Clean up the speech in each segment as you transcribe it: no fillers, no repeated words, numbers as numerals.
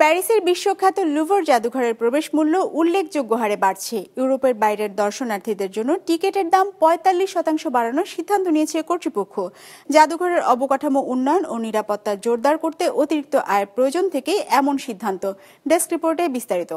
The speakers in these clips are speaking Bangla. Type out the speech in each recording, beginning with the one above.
প্যারিসের বিশ্বখ্যাত লুভর জাদুঘরের প্রবেশ মূল্য উল্লেখযোগ্য হারে বাড়ছে। ইউরোপের বাইরের দর্শনার্থীদের জন্য টিকিটের দাম ৪৫% বাড়ানোর সিদ্ধান্ত নিয়েছে কর্তৃপক্ষ। জাদুঘরের অবকাঠামো উন্নয়ন ও নিরাপত্তা জোরদার করতে অতিরিক্ত আয়ের প্রয়োজন থেকে এমন সিদ্ধান্ত। ডেস্ক রিপোর্টে বিস্তারিত।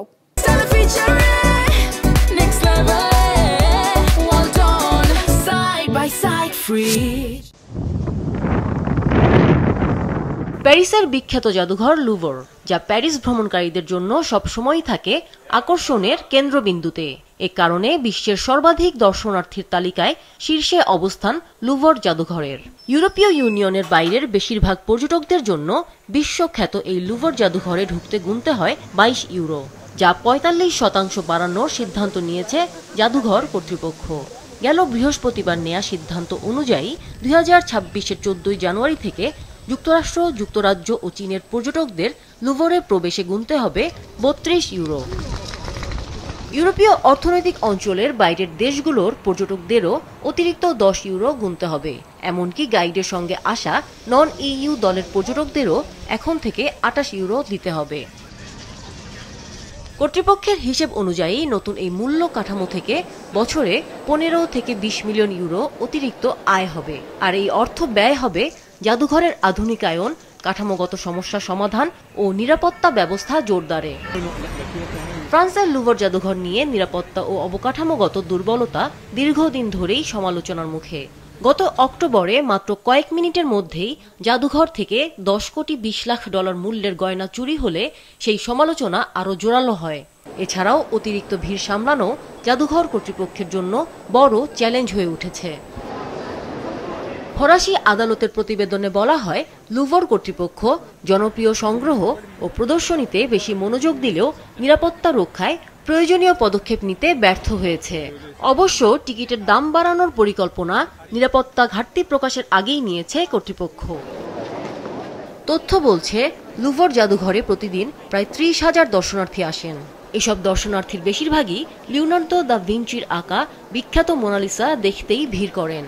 প্যারিসের বিখ্যাত জাদুঘর লুভর, যা প্যারিস ভ্রমণকারীদের জন্য সবসময়ই থাকে আকর্ষণের কেন্দ্রবিন্দুতে। এ কারণে বিশ্বের সর্বাধিক দর্শনার্থীর তালিকায় শীর্ষে অবস্থান লুভর জাদুঘরের। ইউরোপীয় ইউনিয়নের বাইরের বেশিরভাগ পর্যটকদের জন্য বিশ্বখ্যাত এই লুভর জাদুঘরে ঢুকতে গুনতে হয় 22 ইউরো, যা ৪৫% বাড়ানোর সিদ্ধান্ত নিয়েছে জাদুঘর কর্তৃপক্ষ। গেল বৃহস্পতিবার নেয়া সিদ্ধান্ত অনুযায়ী 2026-এর 14 জানুয়ারি থেকে যুক্তরাষ্ট্র, যুক্তরাজ্য ও চীনের পর্যটকদের লুভরে প্রবেশে গুনতে হবে 32 ইউরো। ইউরোপীয় অর্থনৈতিক অঞ্চলের বাইরের দেশগুলোর পর্যটকদেরও অতিরিক্ত 10 ইউরো গুনতে হবে। এমনকি গাইডের সঙ্গে আসা নন ইইউ দলের পর্যটকদেরও এখন থেকে 28 ইউরো দিতে হবে। কর্তৃপক্ষের হিসেব অনুযায়ী নতুন এই মূল্য কাঠামো থেকে বছরে 15 থেকে 20 মিলিয়ন ইউরো অতিরিক্ত আয় হবে। আর এই অর্থ ব্যয় হবে জাদুঘরের আধুনিকায়ন, কাঠামোগত সমস্যা সমাধান ও নিরাপত্তা ব্যবস্থা জোরদারে। ফ্রান্সের লুভর জাদুঘর নিয়ে নিরাপত্তা ও অবকাঠামোগত দুর্বলতা দীর্ঘদিন ধরেই সমালোচনার মুখে। গত অক্টোবরে মাত্র কয়েক মিনিটের মধ্যেই জাদুঘর থেকে 10 কোটি 20 লাখ ডলার মূল্যের গয়না চুরি হলে সেই সমালোচনা আরও জোরালো হয়। এছাড়াও অতিরিক্ত ভিড় সামলানো জাদুঘর কর্তৃপক্ষের জন্য বড় চ্যালেঞ্জ হয়ে উঠেছে। ফরাসি আদালতের প্রতিবেদনে বলা হয়, লুভর কর্তৃপক্ষ জনপ্রিয় সংগ্রহ ও প্রদর্শনীতে বেশি মনোযোগ দিলেও নিরাপত্তা রক্ষায় প্রয়োজনীয় পদক্ষেপ নিতে ব্যর্থ হয়েছে। অবশ্য টিকিটের দাম বাড়ানোর পরিকল্পনা নিরাপত্তা ঘাটতি প্রকাশের আগেই নিয়েছে কর্তৃপক্ষ। তথ্য বলছে, লুভর জাদুঘরে প্রতিদিন প্রায় 30,000 দর্শনার্থী আসেন। এসব দর্শনার্থীর বেশিরভাগই লিওনার্দো দা ভিঞ্চির আঁকা বিখ্যাত মোনালিসা দেখতেই ভিড় করেন।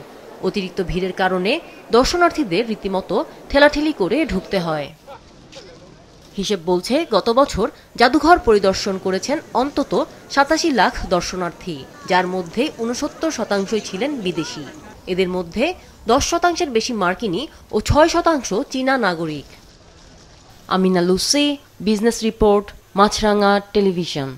অতিরিক্ত ভিড়ের কারণে দর্শনার্থীদের রীতিমতো ঠেলাঠেলি করে ঢুকতে হয়। হিসেব বলছে, গত বছর জাদুঘর পরিদর্শন করেছেন অন্তত 87 লাখ দর্শনার্থী, যার মধ্যে 69% ছিলেন বিদেশি। এদের মধ্যে 10%-এর বেশি মার্কিনী ও 6% চীনা নাগরিক। আমিনা লুসি, বিজনেস রিপোর্ট, মাছরাঙা টেলিভিশন।